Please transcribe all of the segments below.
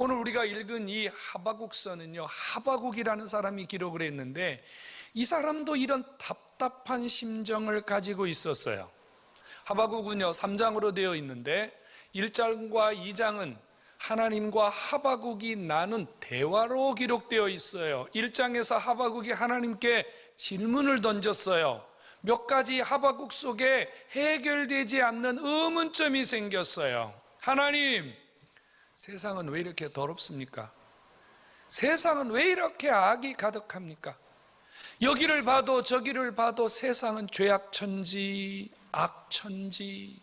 오늘 우리가 읽은 이 하바국서는요, 하바국이라는 사람이 기록을 했는데 이 사람도 이런 답답한 심정을 가지고 있었어요. 하바국은요 3장으로 되어 있는데 1장과 2장은 하나님과 하바국이 나눈 대화로 기록되어 있어요. 1장에서 하바국이 하나님께 질문을 던졌어요. 몇 가지 하바국 속에 해결되지 않는 의문점이 생겼어요. 하나님, 세상은 왜 이렇게 더럽습니까? 세상은 왜 이렇게 악이 가득합니까? 여기를 봐도 저기를 봐도 세상은 죄악천지, 악천지,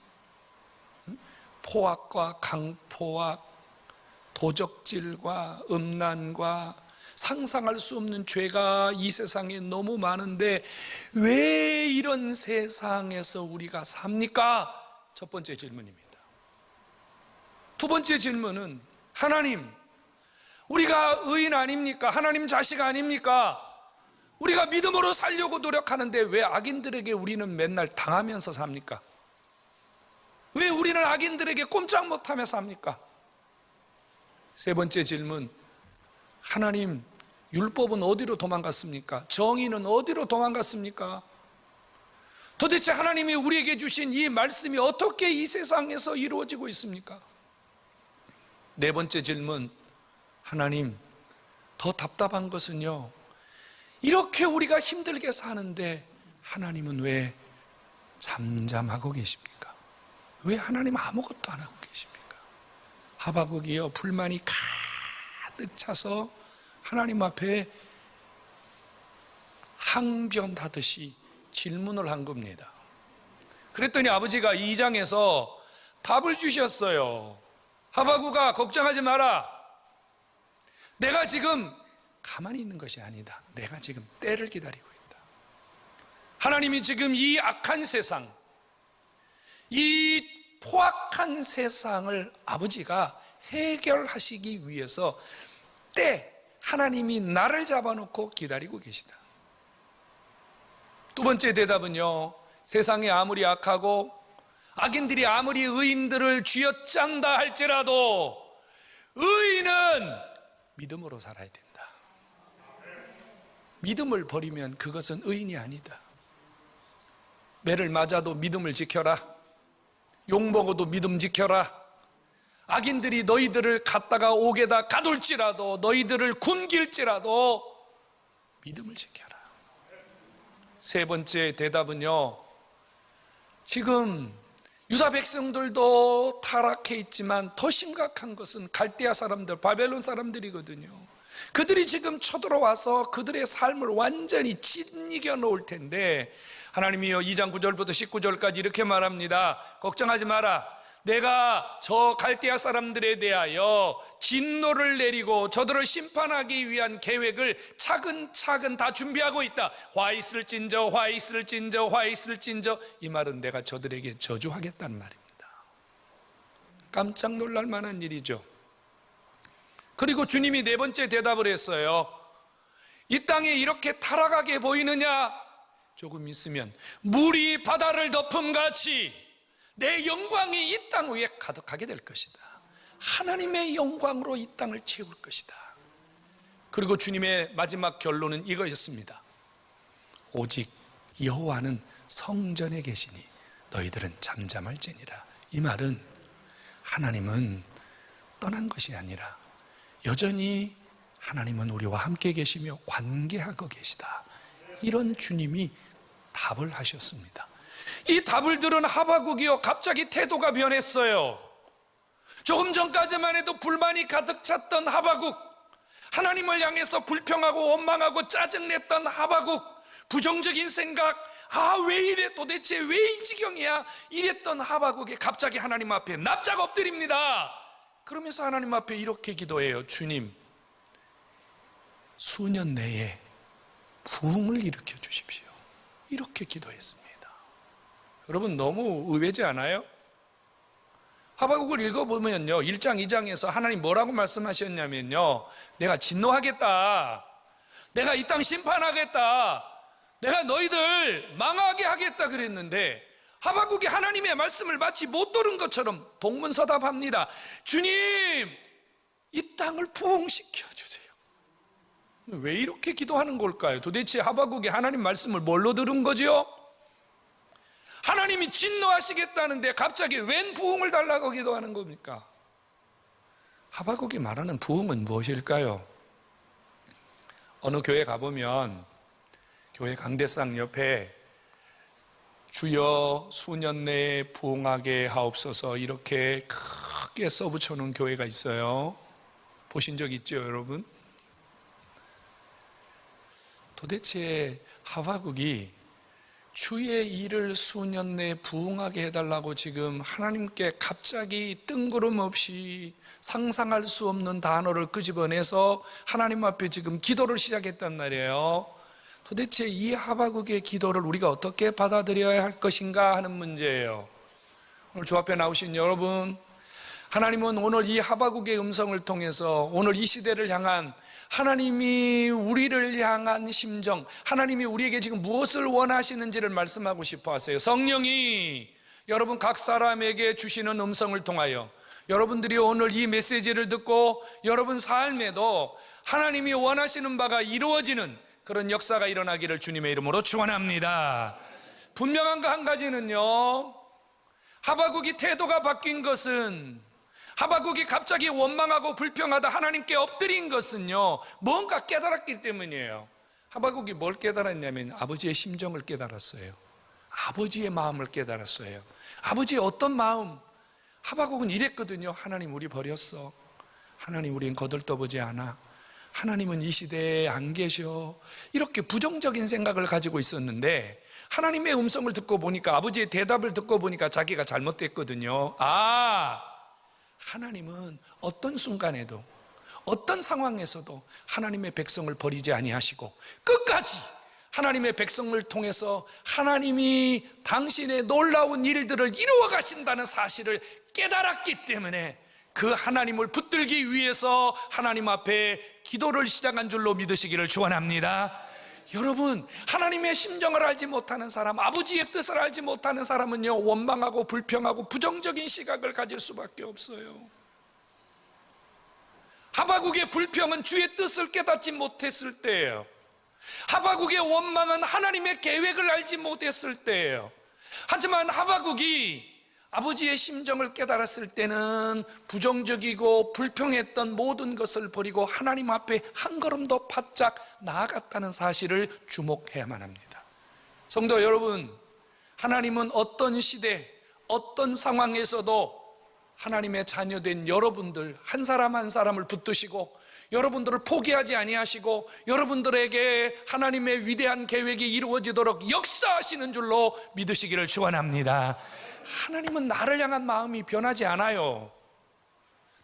포악과 강포악, 도적질과 음란과 상상할 수 없는 죄가 이 세상에 너무 많은데 왜 이런 세상에서 우리가 삽니까? 첫 번째 질문입니다. 두 번째 질문은, 하나님, 우리가 의인 아닙니까? 하나님 자식 아닙니까? 우리가 믿음으로 살려고 노력하는데 왜 악인들에게 우리는 맨날 당하면서 삽니까? 왜 우리는 악인들에게 꼼짝 못하며 삽니까? 세 번째 질문, 하나님, 율법은 어디로 도망갔습니까? 정의는 어디로 도망갔습니까? 도대체 하나님이 우리에게 주신 이 말씀이 어떻게 이 세상에서 이루어지고 있습니까? 네 번째 질문, 하나님, 더 답답한 것은요, 이렇게 우리가 힘들게 사는데 하나님은 왜 잠잠하고 계십니까? 왜 하나님 아무것도 안 하고 계십니까? 하바국이요, 불만이 가득 차서 하나님 앞에 항변하듯이 질문을 한 겁니다. 그랬더니 아버지가 2장에서 답을 주셨어요. 하바국아, 걱정하지 마라. 내가 지금 가만히 있는 것이 아니다. 내가 지금 때를 기다리고 있다. 하나님이 지금 이 악한 세상, 이 포악한 세상을 아버지가 해결하시기 위해서 하나님이 나를 잡아놓고 기다리고 계시다. 두 번째 대답은요, 세상이 아무리 악하고 악인들이 아무리 의인들을 쥐어짠다 할지라도 의인은 믿음으로 살아야 된다. 믿음을 버리면 그것은 의인이 아니다. 매를 맞아도 믿음을 지켜라. 욕먹어도 믿음 지켜라. 악인들이 너희들을 갔다가 옥에다 가둘지라도, 너희들을 굶길지라도 믿음을 지켜라. 세 번째 대답은요, 지금 유다 백성들도 타락해 있지만 더 심각한 것은 갈대아 사람들, 바벨론 사람들이거든요. 그들이 지금 쳐들어와서 그들의 삶을 완전히 짓이겨 놓을 텐데, 하나님이요 2장 9절부터 19절까지 이렇게 말합니다. 걱정하지 마라. 내가 저 갈대아 사람들에 대하여 진노를 내리고 저들을 심판하기 위한 계획을 차근차근 다 준비하고 있다. 화 있을진저, 화 있을진저, 화 있을진저. 이 말은 내가 저들에게 저주하겠다는 말입니다. 깜짝 놀랄 만한 일이죠. 그리고 주님이 네 번째 대답을 했어요. 이 땅에 이렇게 타락하게 보이느냐? 조금 있으면 물이 바다를 덮음같이 내 영광이 이 땅 위에 가득하게 될 것이다. 하나님의 영광으로 이 땅을 채울 것이다. 그리고 주님의 마지막 결론은 이거였습니다. 오직 여호와는 성전에 계시니 너희들은 잠잠할지니라. 이 말은 하나님은 떠난 것이 아니라 여전히 하나님은 우리와 함께 계시며 관계하고 계시다. 이런 주님이 답을 하셨습니다. 이 답을 들은 하바국이요, 갑자기 태도가 변했어요. 조금 전까지만 해도 불만이 가득 찼던 하바국, 하나님을 향해서 불평하고 원망하고 짜증냈던 하바국, 부정적인 생각, 왜 이래, 도대체 왜 이 지경이야, 이랬던 하바국이 갑자기 하나님 앞에 납작 엎드립니다. 그러면서 하나님 앞에 이렇게 기도해요. 주님, 수년 내에 부흥을 일으켜 주십시오. 이렇게 기도했습니다. 여러분, 너무 의외지 않아요? 하바국을 읽어보면요, 1장 2장에서 하나님 뭐라고 말씀하셨냐면요, 내가 진노하겠다, 내가 이 땅 심판하겠다, 내가 너희들 망하게 하겠다 그랬는데, 하바국이 하나님의 말씀을 마치 못 들은 것처럼 동문서답합니다. 주님, 이 땅을 부흥시켜 주세요. 왜 이렇게 기도하는 걸까요? 도대체 하박국이 하나님 말씀을 뭘로 들은 거죠? 하나님이 진노하시겠다는데 갑자기 웬 부흥을 달라고 기도하는 겁니까? 하박국이 말하는 부흥은 무엇일까요? 어느 교회 가보면 교회 강대상 옆에 주여 수년 내에 부흥하게 하옵소서 이렇게 크게 써붙여 놓은 교회가 있어요. 보신 적 있죠, 여러분? 도대체 하박국이 주의 일을 수년 내에 부흥하게 해달라고 지금 하나님께 갑자기 뜬구름없이 상상할 수 없는 단어를 끄집어내서 하나님 앞에 지금 기도를 시작했단 말이에요. 도대체 이 하박국의 기도를 우리가 어떻게 받아들여야 할 것인가 하는 문제예요. 오늘 주 앞에 나오신 여러분, 하나님은 오늘 이 하박국의 음성을 통해서 오늘 이 시대를 향한 하나님이 우리를 향한 심정, 하나님이 우리에게 지금 무엇을 원하시는지를 말씀하고 싶어 하세요. 성령이 여러분 각 사람에게 주시는 음성을 통하여 여러분들이 오늘 이 메시지를 듣고 여러분 삶에도 하나님이 원하시는 바가 이루어지는 그런 역사가 일어나기를 주님의 이름으로 축원합니다. 분명한 거 한 가지는요, 하박국이 태도가 바뀐 것은, 하박국이 갑자기 원망하고 불평하다 하나님께 엎드린 것은요, 뭔가 깨달았기 때문이에요. 하박국이 뭘 깨달았냐면 아버지의 심정을 깨달았어요. 아버지의 마음을 깨달았어요. 아버지의 어떤 마음? 하박국은 이랬거든요. 하나님 우리 버렸어. 하나님 우린 거들떠보지 않아. 하나님은 이 시대에 안 계셔. 이렇게 부정적인 생각을 가지고 있었는데 하나님의 음성을 듣고 보니까, 아버지의 대답을 듣고 보니까 자기가 잘못됐거든요. 하나님은 어떤 순간에도 어떤 상황에서도 하나님의 백성을 버리지 아니하시고 끝까지 하나님의 백성을 통해서 하나님이 당신의 놀라운 일들을 이루어 가신다는 사실을 깨달았기 때문에 그 하나님을 붙들기 위해서 하나님 앞에 기도를 시작한 줄로 믿으시기를 축원합니다. 여러분, 하나님의 심정을 알지 못하는 사람, 아버지의 뜻을 알지 못하는 사람은요, 원망하고 불평하고 부정적인 시각을 가질 수밖에 없어요. 하박국의 불평은 주의 뜻을 깨닫지 못했을 때예요. 하박국의 원망은 하나님의 계획을 알지 못했을 때예요. 하지만 하박국이 아버지의 심정을 깨달았을 때는 부정적이고 불평했던 모든 것을 버리고 하나님 앞에 한 걸음 더 바짝 나아갔다는 사실을 주목해야만 합니다. 성도 여러분, 하나님은 어떤 시대, 어떤 상황에서도 하나님의 자녀된 여러분들 한 사람 한 사람을 붙드시고 여러분들을 포기하지 아니하시고 여러분들에게 하나님의 위대한 계획이 이루어지도록 역사하시는 줄로 믿으시기를 축원합니다. 하나님은 나를 향한 마음이 변하지 않아요.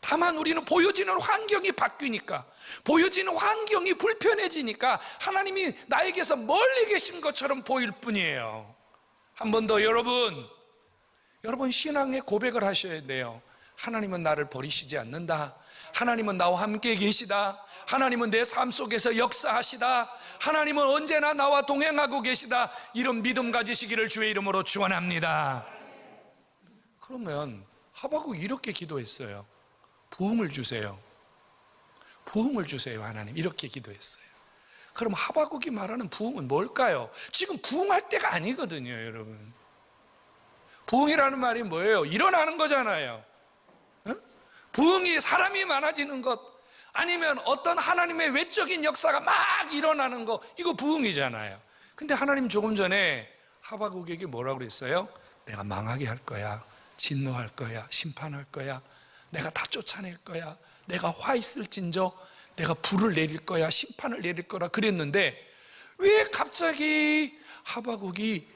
다만 우리는 보여지는 환경이 바뀌니까, 보여지는 환경이 불편해지니까 하나님이 나에게서 멀리 계신 것처럼 보일 뿐이에요. 한 번 더 여러분 신앙의 고백을 하셔야 돼요. 하나님은 나를 버리시지 않는다. 하나님은 나와 함께 계시다. 하나님은 내 삶 속에서 역사하시다. 하나님은 언제나 나와 동행하고 계시다. 이런 믿음 가지시기를 주의 이름으로 축원합니다. 그러면 하박국이 이렇게 기도했어요. 부흥을 주세요. 부흥을 주세요, 하나님. 이렇게 기도했어요. 그럼 하박국이 말하는 부흥은 뭘까요? 지금 부흥할 때가 아니거든요, 여러분. 부흥이라는 말이 뭐예요? 일어나는 거잖아요. 부흥이 사람이 많아지는 것, 아니면 어떤 하나님의 외적인 역사가 막 일어나는 것, 이거 부흥이잖아요. 근데 하나님 조금 전에 하박국에게 뭐라고 그랬어요? 내가 망하게 할 거야. 진노할 거야. 심판할 거야. 내가 다 쫓아낼 거야. 내가 화 있을진저 내가 불을 내릴 거야. 심판을 내릴 거라 그랬는데 왜 갑자기 하박국이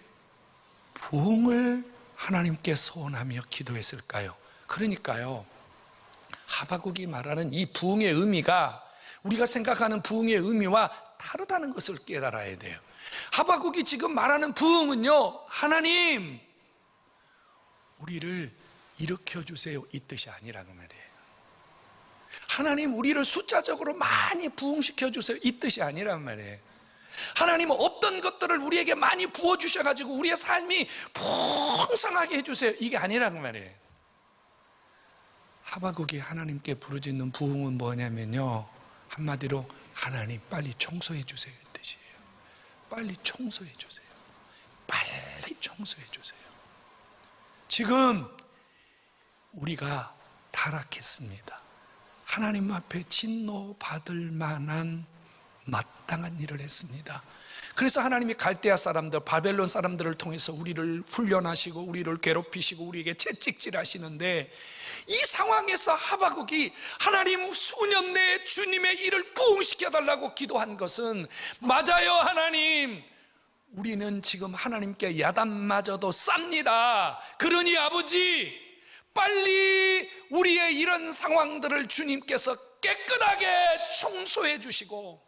부흥을 하나님께 소원하며 기도했을까요? 그러니까요, 하박국이 말하는 이 부흥의 의미가 우리가 생각하는 부흥의 의미와 다르다는 것을 깨달아야 돼요. 하박국이 지금 말하는 부흥은요, 하나님 우리를 일으켜주세요 이 뜻이 아니라는 말이에요. 하나님 우리를 숫자적으로 많이 부흥시켜주세요 이 뜻이 아니란 말이에요. 하나님은 없던 것들을 우리에게 많이 부어주셔가지고 우리의 삶이 풍성하게 해주세요 이게 아니라는 말이에요. 하바국이 하나님께 부르짖는 부흥은 뭐냐면요, 한마디로 하나님 빨리 청소해 주세요 이 뜻이에요. 빨리 청소해 주세요. 빨리 청소해 주세요. 지금 우리가 타락했습니다. 하나님 앞에 진노받을 만한 마땅한 일을 했습니다. 그래서 하나님이 갈대아 사람들, 바벨론 사람들을 통해서 우리를 훈련하시고 우리를 괴롭히시고 우리에게 채찍질 하시는데, 이 상황에서 하바국이 하나님 수년 내에 주님의 일을 부흥시켜달라고 기도한 것은, 맞아요 하나님, 우리는 지금 하나님께 야단마저도 쌉니다. 그러니 아버지 빨리 우리의 이런 상황들을 주님께서 깨끗하게 청소해 주시고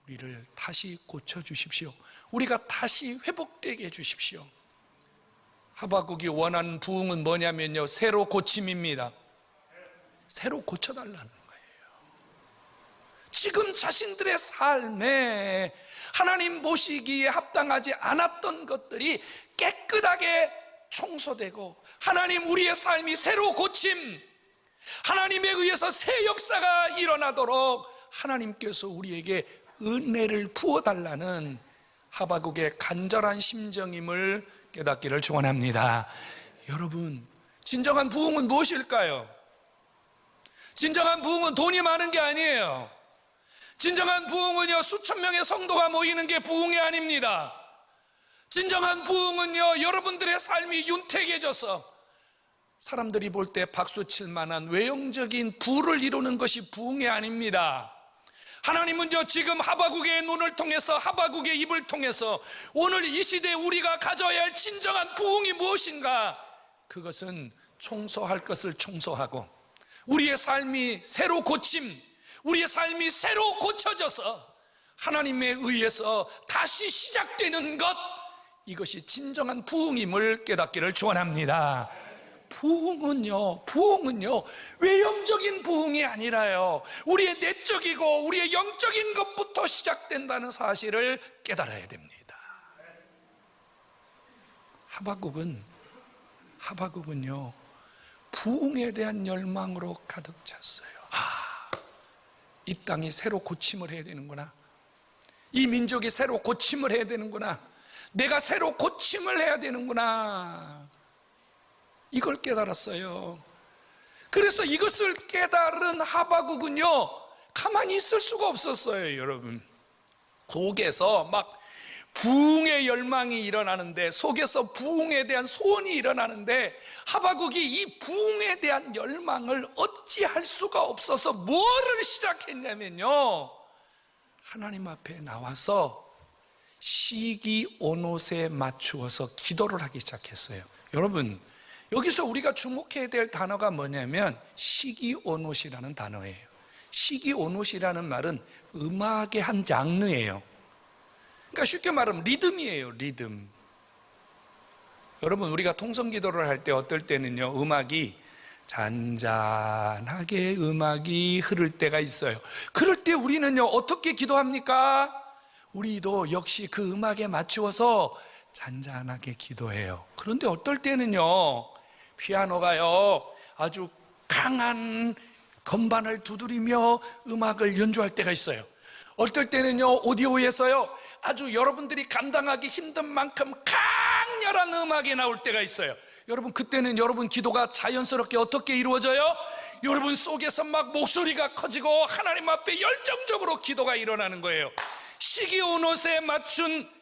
우리를 다시 고쳐주십시오. 우리가 다시 회복되게 해주십시오. 하바국이 원하는 부흥은 뭐냐면요, 새로 고침입니다. 새로 고쳐달라는 거예요. 지금 자신들의 삶에 하나님 보시기에 합당하지 않았던 것들이 깨끗하게 청소되고, 하나님 우리의 삶이 새로 고침, 하나님에 의해서 새 역사가 일어나도록 하나님께서 우리에게 은혜를 부어달라는 하바국의 간절한 심정임을 깨닫기를 축원합니다. 여러분, 진정한 부흥은 무엇일까요? 진정한 부흥은 돈이 많은 게 아니에요. 진정한 부흥은요, 수천 명의 성도가 모이는 게 부흥이 아닙니다. 진정한 부흥은요, 여러분들의 삶이 윤택해져서 사람들이 볼 때 박수칠 만한 외형적인 부를 이루는 것이 부흥이 아닙니다. 하나님은요, 지금 하바국의 눈을 통해서, 하바국의 입을 통해서 오늘 이 시대에 우리가 가져야 할 진정한 부흥이 무엇인가? 그것은 청소할 것을 청소하고 우리의 삶이 새로 고침, 우리의 삶이 새로 고쳐져서 하나님에 의해서 다시 시작되는 것, 이것이 진정한 부흥임을 깨닫기를 축원합니다. 부흥은요, 외형적인 부흥이 아니라요, 우리의 내적이고 우리의 영적인 것부터 시작된다는 사실을 깨달아야 됩니다. 하바국은요, 부흥에 대한 열망으로 가득 찼어요. 이 땅이 새로 고침을 해야 되는구나. 이 민족이 새로 고침을 해야 되는구나. 내가 새로 고침을 해야 되는구나. 이걸 깨달았어요. 그래서 이것을 깨달은 하바국은요, 가만히 있을 수가 없었어요. 여러분, 속에서 막 부흥의 열망이 일어나는데, 속에서 부흥에 대한 소원이 일어나는데, 하바국이 이 부흥에 대한 열망을 어찌할 수가 없어서 뭐를 시작했냐면요, 하나님 앞에 나와서 시기온옷에 맞추어서 기도를 하기 시작했어요. 여러분, 여기서 우리가 주목해야 될 단어가 뭐냐면 시기온옷이라는 단어예요. 시기온옷이라는 말은 음악의 한 장르예요. 그러니까 쉽게 말하면 리듬이에요. 리듬. 여러분, 우리가 통성기도를 할 때 어떨 때는요, 음악이 잔잔하게 음악이 흐를 때가 있어요. 그럴 때 우리는요, 어떻게 기도합니까? 우리도 역시 그 음악에 맞추어서 잔잔하게 기도해요. 그런데 어떨 때는요, 피아노가요, 아주 강한 건반을 두드리며 음악을 연주할 때가 있어요. 어떨 때는요, 오디오에서요, 아주 여러분들이 감당하기 힘든 만큼 강렬한 음악이 나올 때가 있어요. 여러분, 그때는 여러분 기도가 자연스럽게 어떻게 이루어져요? 여러분 속에서 막 목소리가 커지고 하나님 앞에 열정적으로 기도가 일어나는 거예요. 시기온옷에 맞춘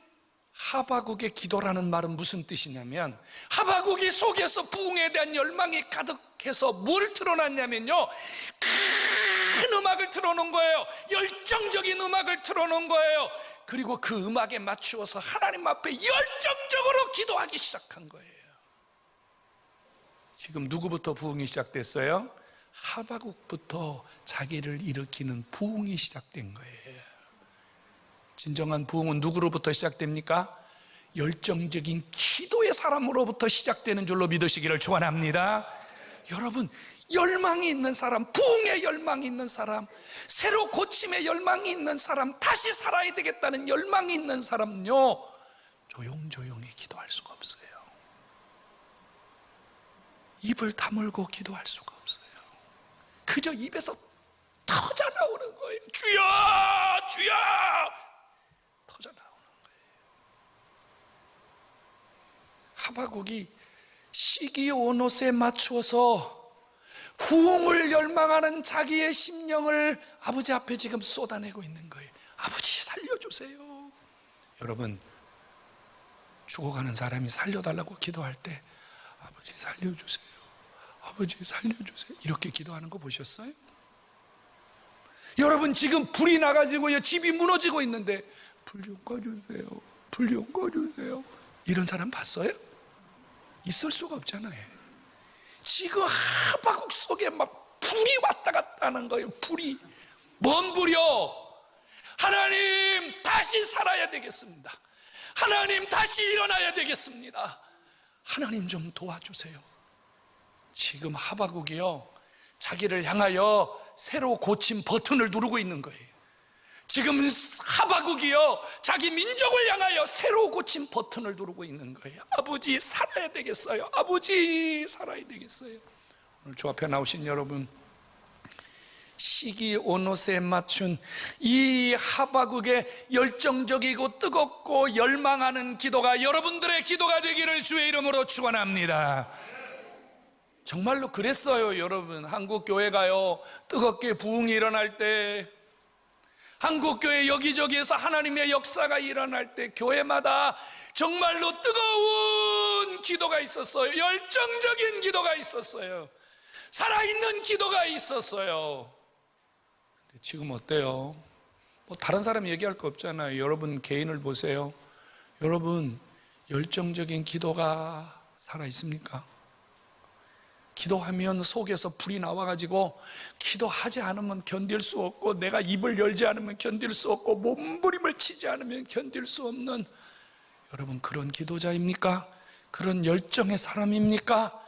하바국의 기도라는 말은 무슨 뜻이냐면, 하바국이 속에서 부흥에 대한 열망이 가득해서 뭘 틀어놨냐면요, 큰 음악을 틀어놓은 거예요. 열정적인 음악을 틀어놓은 거예요. 그리고 그 음악에 맞추어서 하나님 앞에 열정적으로 기도하기 시작한 거예요. 지금 누구부터 부흥이 시작됐어요? 하바국부터 자기를 일으키는 부흥이 시작된 거예요. 진정한 부흥은 누구로부터 시작됩니까? 열정적인 기도의 사람으로부터 시작되는 줄로 믿으시기를 축원합니다. 여러분, 열망이 있는 사람, 부흥의 열망이 있는 사람, 새로 고침의 열망이 있는 사람, 다시 살아야 되겠다는 열망이 있는 사람은요, 조용조용히 기도할 수가 없어요. 입을 다물고 기도할 수가 없어요. 그저 입에서 터져 나오는 거예요. 주여, 주여, 터져 나오는 거예요. 하박국이 시기오노스에 맞추어서 부흥을 열망하는 자기의 심령을 아버지 앞에 지금 쏟아내고 있는 거예요. 아버지 살려주세요. 여러분, 죽어가는 사람이 살려달라고 기도할 때 아버지 살려주세요, 아버지 살려주세요, 이렇게 기도하는 거 보셨어요? 여러분, 지금 불이 나가지고요, 집이 무너지고 있는데 불 좀 꺼주세요, 불 좀 꺼주세요, 이런 사람 봤어요? 있을 수가 없잖아요. 지금 하박국 속에 막 불이 왔다 갔다 하는 거예요. 불이. 뭔 불이요? 하나님 다시 살아야 되겠습니다. 하나님 다시 일어나야 되겠습니다. 하나님 좀 도와주세요. 지금 하박국이요, 자기를 향하여 새로 고친 버튼을 누르고 있는 거예요. 지금 하박국이요, 자기 민족을 향하여 새로 고친 버튼을 누르고 있는 거예요. 아버지 살아야 되겠어요. 아버지 살아야 되겠어요. 오늘 주 앞에 나오신 여러분, 시기오노스에 맞춘 이 하박국의 열정적이고 뜨겁고 열망하는 기도가 여러분들의 기도가 되기를 주의 이름으로 축원합니다. 정말로 그랬어요. 여러분, 한국 교회가요, 뜨겁게 부흥이 일어날 때, 한국 교회 여기저기에서 하나님의 역사가 일어날 때 교회마다 정말로 뜨거운 기도가 있었어요. 열정적인 기도가 있었어요. 살아있는 기도가 있었어요. 근데 지금 어때요? 뭐 다른 사람 얘기할 거 없잖아요. 여러분 개인을 보세요. 여러분, 열정적인 기도가 살아있습니까? 기도하면 속에서 불이 나와가지고 기도하지 않으면 견딜 수 없고, 내가 입을 열지 않으면 견딜 수 없고, 몸부림을 치지 않으면 견딜 수 없는, 여러분 그런 기도자입니까? 그런 열정의 사람입니까?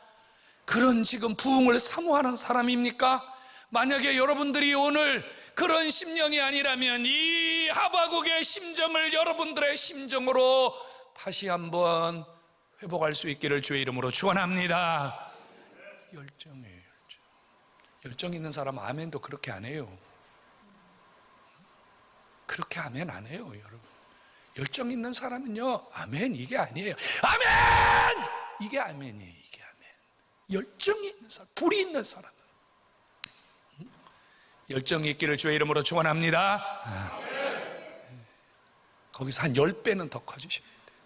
그런 지금 부흥을 사모하는 사람입니까? 만약에 여러분들이 오늘 그런 심령이 아니라면 이 하박국의 심정을 여러분들의 심정으로 다시 한번 회복할 수 있기를 주의 이름으로 축원합니다. 열정이에요. 열정 있는 사람 아멘도 그렇게 안 해요. 그렇게 아멘 안 해요, 여러분. 열정 있는 사람은요, 아멘 이게 아니에요. 아멘! 이게 아멘이에요. 이게 아멘. 열정이 있는 사람, 불이 있는 사람, 열정이 있기를 주의 이름으로 축원합니다. 거기서 한 10배는 더 커지셔야 돼요.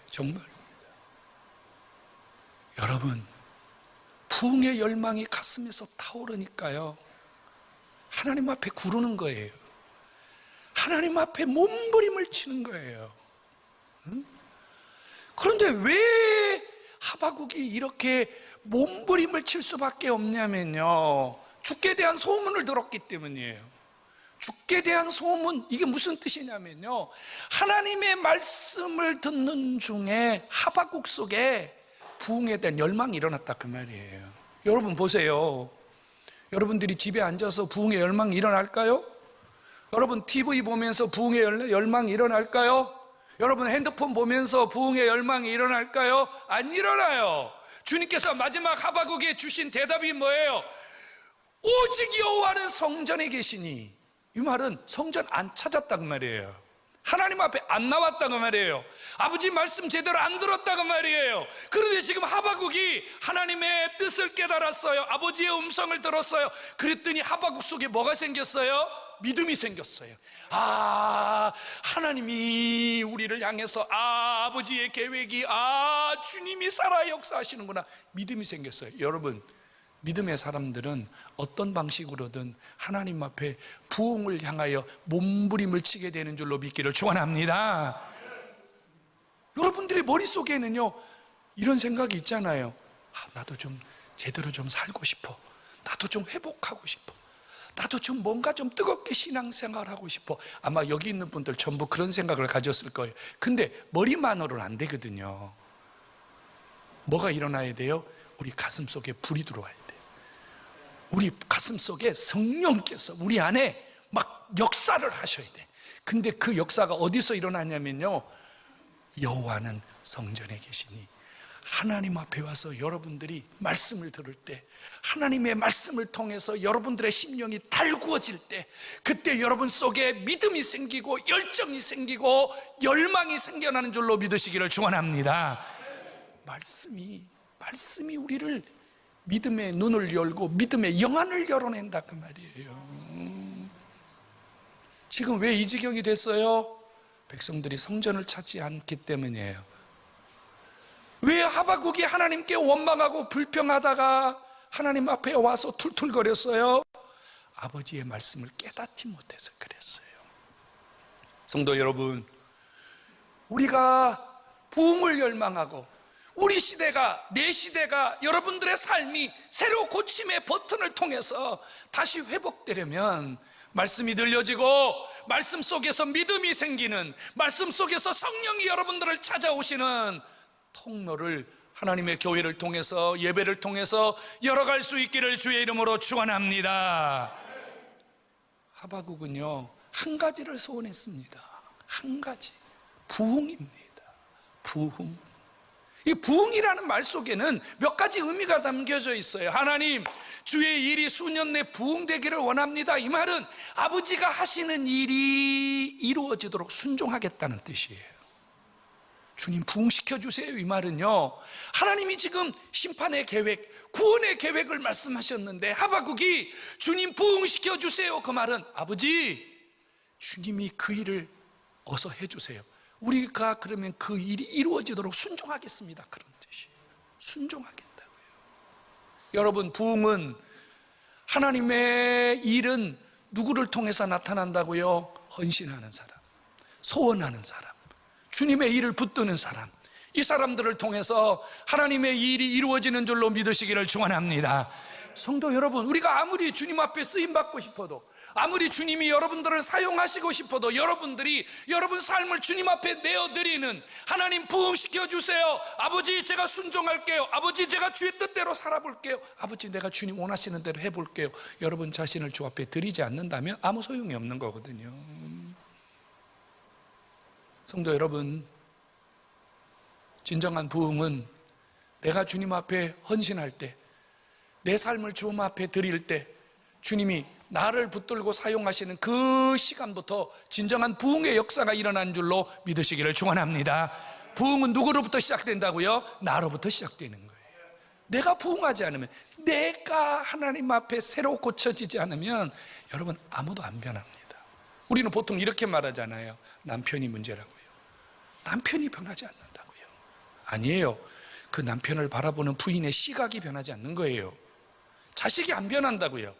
정말입니다. 여러분, 부흥의 열망이 가슴에서 타오르니까요, 하나님 앞에 구르는 거예요. 하나님 앞에 몸부림을 치는 거예요. 그런데 왜 하박국이 이렇게 몸부림을 칠 수밖에 없냐면요, 죽게 대한 소문을 들었기 때문이에요. 죽게 대한 소문, 이게 무슨 뜻이냐면요, 하나님의 말씀을 듣는 중에 하박국 속에 부흥에 대한 열망이 일어났다, 그 말이에요. 여러분 보세요. 여러분들이 집에 앉아서 부흥의 열망이 일어날까요? 여러분 TV 보면서 부흥의 열망이 일어날까요? 여러분 핸드폰 보면서 부흥의 열망이 일어날까요? 안 일어나요. 주님께서 마지막 하박국에 주신 대답이 뭐예요? 오직 여호와는 성전에 계시니, 이 말은 성전 안 찾았다고 말이에요. 하나님 앞에 안 나왔다고 말이에요. 아버지 말씀 제대로 안 들었다고 말이에요. 그런데 지금 하박국이 하나님의 뜻을 깨달았어요. 아버지의 음성을 들었어요. 그랬더니 하박국 속에 뭐가 생겼어요? 믿음이 생겼어요. 아, 하나님이 우리를 향해서, 아, 아버지의 계획이, 아, 주님이 살아 역사하시는구나, 믿음이 생겼어요. 여러분, 믿음의 사람들은 어떤 방식으로든 하나님 앞에 부흥을 향하여 몸부림을 치게 되는 줄로 믿기를 축원합니다. 여러분들의 머릿속에는요, 이런 생각이 있잖아요. 아, 나도 좀 제대로 좀 살고 싶어. 나도 좀 회복하고 싶어. 나도 좀 뭔가 좀 뜨겁게 신앙생활하고 싶어. 아마 여기 있는 분들 전부 그런 생각을 가졌을 거예요. 근데 머리만으로는 안 되거든요. 뭐가 일어나야 돼요? 우리 가슴 속에 불이 들어와야 돼요. 우리 가슴 속에 성령께서 우리 안에 막 역사를 하셔야 돼. 근데 그 역사가 어디서 일어나냐면요, 여호와는 성전에 계시니 하나님 앞에 와서 여러분들이 말씀을 들을 때, 하나님의 말씀을 통해서 여러분들의 심령이 달구어질 때, 그때 여러분 속에 믿음이 생기고 열정이 생기고 열망이 생겨나는 줄로 믿으시기를 축원합니다. 말씀이 우리를 믿음의 눈을 열고 믿음의 영안을 열어낸다 그 말이에요. 지금 왜 이 지경이 됐어요? 백성들이 성전을 찾지 않기 때문이에요. 왜 하박국이 하나님께 원망하고 불평하다가 하나님 앞에 와서 툴툴거렸어요? 아버지의 말씀을 깨닫지 못해서 그랬어요. 성도 여러분, 우리가 부흥을 열망하고 우리 시대가, 내 시대가, 여러분들의 삶이 새로 고침의 버튼을 통해서 다시 회복되려면 말씀이 들려지고 말씀 속에서 믿음이 생기는, 말씀 속에서 성령이 여러분들을 찾아오시는 통로를 하나님의 교회를 통해서, 예배를 통해서 열어갈 수 있기를 주의 이름으로 축원합니다. 하박국은요, 한 가지를 소원했습니다. 한 가지, 부흥입니다. 부흥. 이 부흥이라는 말 속에는 몇 가지 의미가 담겨져 있어요. 하나님, 주의 일이 수년 내 부흥되기를 원합니다. 이 말은 아버지가 하시는 일이 이루어지도록 순종하겠다는 뜻이에요. 주님 부흥시켜 주세요. 이 말은요, 하나님이 지금 심판의 계획, 구원의 계획을 말씀하셨는데 하박국이 주님 부흥시켜 주세요. 그 말은 아버지, 주님이 그 일을 어서 해주세요. 우리가 그러면 그 일이 이루어지도록 순종하겠습니다. 그런 뜻이에요. 순종하겠다고요. 여러분, 부흥은, 하나님의 일은 누구를 통해서 나타난다고요? 헌신하는 사람, 소원하는 사람, 주님의 일을 붙드는 사람, 이 사람들을 통해서 하나님의 일이 이루어지는 줄로 믿으시기를 축원합니다. 성도 여러분, 우리가 아무리 주님 앞에 쓰임받고 싶어도, 아무리 주님이 여러분들을 사용하시고 싶어도, 여러분들이 여러분 삶을 주님 앞에 내어드리는, 하나님 부흥시켜 주세요, 아버지 제가 순종할게요, 아버지 제가 주의 뜻대로 살아볼게요, 아버지 내가 주님 원하시는 대로 해볼게요, 여러분 자신을 주 앞에 드리지 않는다면 아무 소용이 없는 거거든요. 성도 여러분, 진정한 부흥은 내가 주님 앞에 헌신할 때, 내 삶을 주님 앞에 드릴 때 주님이 나를 붙들고 사용하시는 그 시간부터 진정한 부흥의 역사가 일어난 줄로 믿으시기를 축원합니다. 부흥은 누구로부터 시작된다고요? 나로부터 시작되는 거예요. 내가 부흥하지 않으면, 내가 하나님 앞에 새로 고쳐지지 않으면 여러분 아무도 안 변합니다. 우리는 보통 이렇게 말하잖아요. 남편이 문제라고요. 남편이 변하지 않는다고요. 아니에요. 그 남편을 바라보는 부인의 시각이 변하지 않는 거예요. 자식이 안 변한다고요.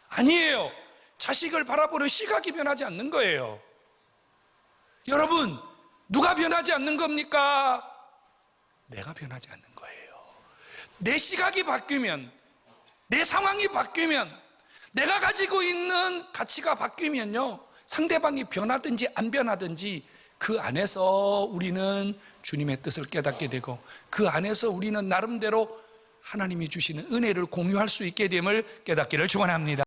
아니에요. 자식을 바라보는 시각이 변하지 않는 거예요. 여러분, 누가 변하지 않는 겁니까? 내가 변하지 않는 거예요. 내 시각이 바뀌면, 내 상황이 바뀌면, 내가 가지고 있는 가치가 바뀌면요, 상대방이 변하든지 안 변하든지 그 안에서 우리는 주님의 뜻을 깨닫게 되고, 그 안에서 우리는 나름대로 하나님이 주시는 은혜를 공유할 수 있게 됨을 깨닫기를 축원합니다.